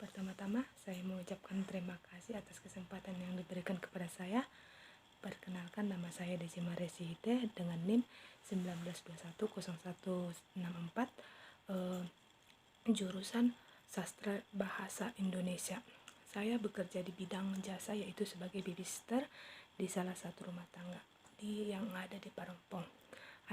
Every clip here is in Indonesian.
Pertama-tama, saya mengucapkan terima kasih atas kesempatan yang diberikan kepada saya. Perkenalkan, nama saya Desi Maresihite dengan NIM 19210164, jurusan Sastra Bahasa Indonesia. Saya bekerja di bidang jasa, yaitu sebagai babysitter di salah satu rumah tangga yang ada di Parongpong.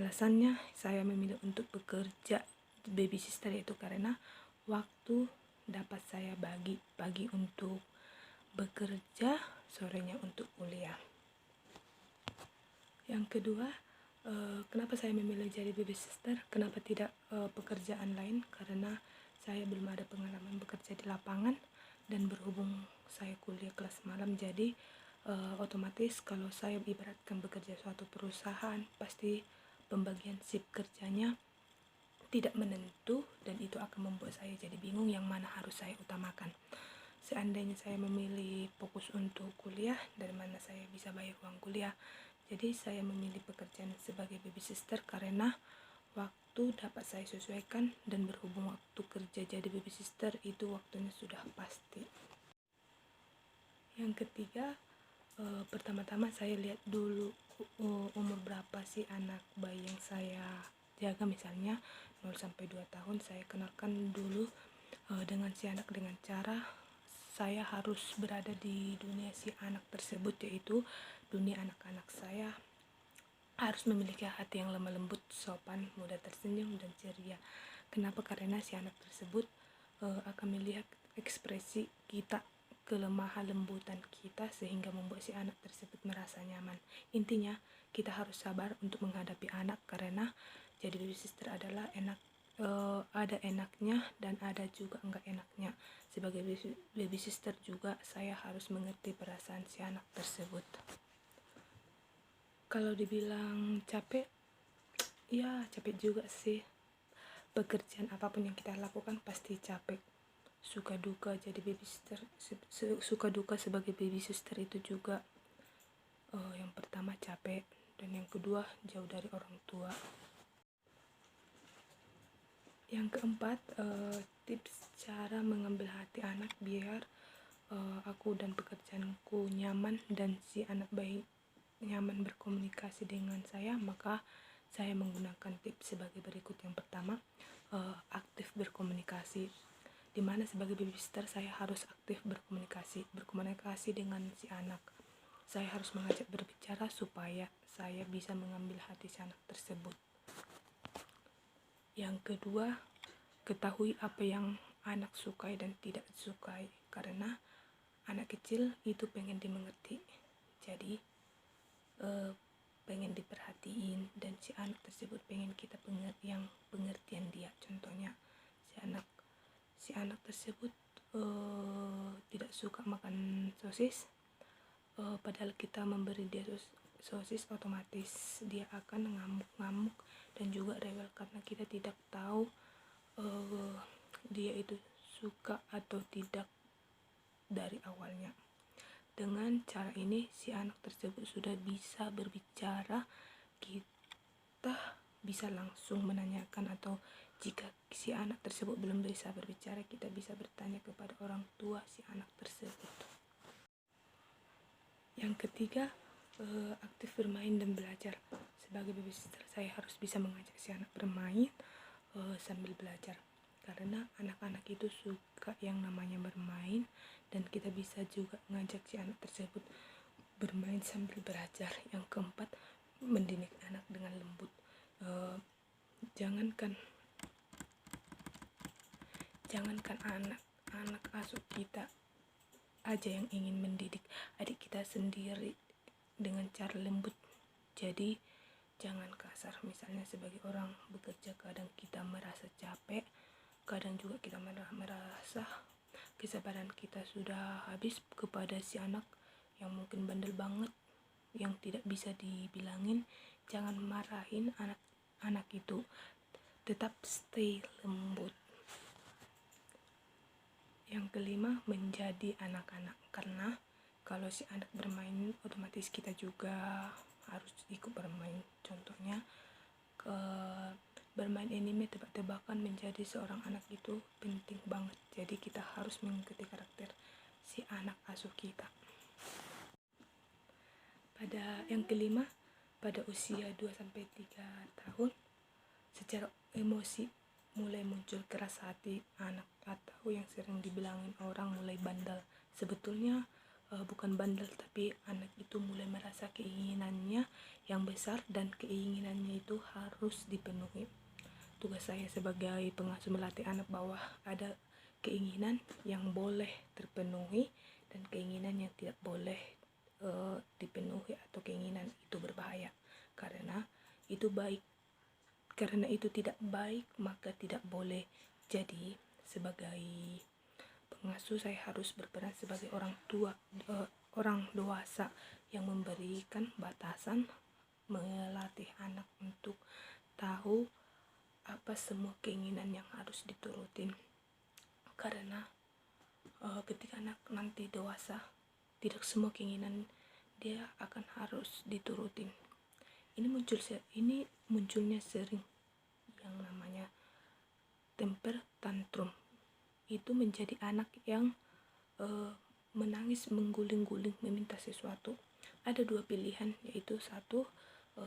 Alasannya saya memilih untuk bekerja babysitter itu karena waktu dapat saya bagi pagi untuk bekerja, sorenya untuk kuliah. Yang kedua, kenapa saya memilih jadi babysitter? Kenapa tidak pekerjaan lain? Karena saya belum ada pengalaman bekerja di lapangan, dan berhubung saya kuliah kelas malam, jadi otomatis kalau saya ibaratkan bekerja suatu perusahaan, pasti pembagian shift kerjanya tidak menentu, dan itu akan membuat saya jadi bingung yang mana harus saya utamakan. Seandainya saya memilih fokus untuk kuliah, dari mana saya bisa bayar uang kuliah. Jadi saya memilih pekerjaan sebagai babysitter karena waktu dapat saya sesuaikan, dan berhubung waktu kerja jadi babysitter itu waktunya sudah pasti. Yang ketiga, pertama-tama saya lihat dulu umur berapa sih anak bayi yang saya jaga. Misalnya 0-2 tahun, saya kenalkan dulu dengan si anak dengan cara saya harus berada di dunia si anak tersebut, yaitu dunia anak-anak. Saya harus memiliki hati yang lemah lembut, sopan, mudah tersenyum, dan ceria. Kenapa? Karena si anak tersebut akan melihat ekspresi kita, kelemahan lembutan kita, sehingga membuat si anak tersebut merasa nyaman. Intinya, kita harus sabar untuk menghadapi anak, karena jadi babysitter adalah ada enaknya dan ada juga enggak enaknya. Sebagai babysitter juga saya harus mengerti perasaan si anak tersebut. Kalau dibilang capek, ya capek juga sih. Pekerjaan apapun yang kita lakukan pasti capek. Suka duka jadi babysitter, suka duka sebagai babysitter itu juga. Yang pertama capek, dan yang kedua jauh dari orang tua. Yang keempat, tips cara mengambil hati anak biar aku dan pekerjaanku nyaman dan si anak bayi nyaman berkomunikasi dengan saya. Maka saya menggunakan tips sebagai berikut. Yang pertama, aktif berkomunikasi, dimana sebagai babysitter saya harus aktif berkomunikasi dengan si anak. Saya harus mengajak berbicara supaya saya bisa mengambil hati si anak tersebut. Yang kedua, ketahui apa yang anak sukai dan tidak sukai, karena anak kecil itu pengen dimengerti, jadi pengen diperhatiin, dan si anak tersebut pengen kita pengertian dia. Contohnya si anak tersebut tidak suka makan sosis, padahal kita memberi dia sosis, otomatis dia akan ngamuk-ngamuk dan juga rewel, karena kita tidak tahu dia itu suka atau tidak dari awalnya. Dengan cara ini si anak tersebut sudah bisa berbicara, kita bisa langsung menanyakan, atau jika si anak tersebut belum bisa berbicara, kita bisa bertanya kepada orang tua si anak tersebut. Yang ketiga, aktif bermain dan belajar. Sebagai babysitter saya harus bisa mengajak si anak bermain sambil belajar, karena anak-anak itu suka yang namanya bermain, dan kita bisa juga mengajak si anak tersebut bermain sambil belajar. Yang keempat, mendidik anak dengan lembut. Jangankan anak asuh kita aja yang ingin mendidik adik kita sendiri dengan cara lembut. Jadi jangan kasar. Misalnya sebagai orang bekerja, kadang kita merasa capek, kadang juga kita merasa kesabaran kita sudah habis kepada si anak yang mungkin bandel banget, yang tidak bisa dibilangin. Jangan marahin anak itu, tetap stay lembut. Yang kelima, menjadi anak-anak, karena kalau si anak bermain, otomatis kita juga harus ikut bermain. Contohnya bermain anime tebak-tebakan menjadi seorang anak itu penting banget. Jadi kita harus mengikuti karakter si anak asuh kita. Pada yang kelima, pada usia 2-3 tahun, secara emosi mulai muncul keras hati anak, atau yang sering dibilangin orang mulai bandel. Sebetulnya bukan bandel, tapi anak itu mulai merasa keinginannya yang besar dan keinginannya itu harus dipenuhi. Tugas saya sebagai pengasuh melatih anak bahwa ada keinginan yang boleh terpenuhi dan keinginan yang tidak boleh dipenuhi, atau keinginan itu berbahaya karena itu tidak baik, maka tidak boleh. Jadi sebagai pengasuh saya harus berperan sebagai orang tua, orang dewasa yang memberikan batasan, melatih anak untuk tahu apa semua keinginan yang harus diturutin. Karena ketika anak nanti dewasa, tidak semua keinginan dia akan harus diturutin. Ini munculnya sering yang namanya temper tantrum. Itu menjadi anak yang menangis, mengguling-guling, meminta sesuatu. Ada dua pilihan, yaitu satu,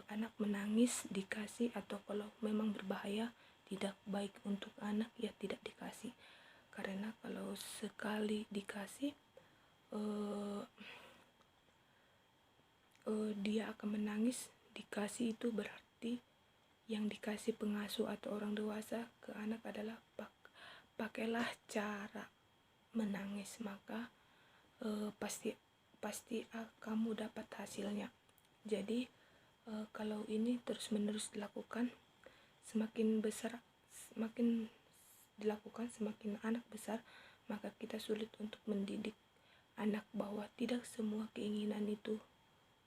anak menangis dikasih, atau kalau memang berbahaya tidak baik untuk anak, ya tidak dikasih. Karena kalau sekali dikasih dia akan menangis. Dikasih itu berarti yang dikasih pengasuh atau orang dewasa ke anak adalah pakailah cara menangis, maka pasti kamu dapat hasilnya. Jadi kalau ini terus-menerus dilakukan, semakin anak besar, maka kita sulit untuk mendidik anak bahwa tidak semua keinginan itu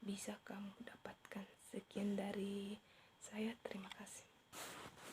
bisa kamu dapatkan. Sekian dari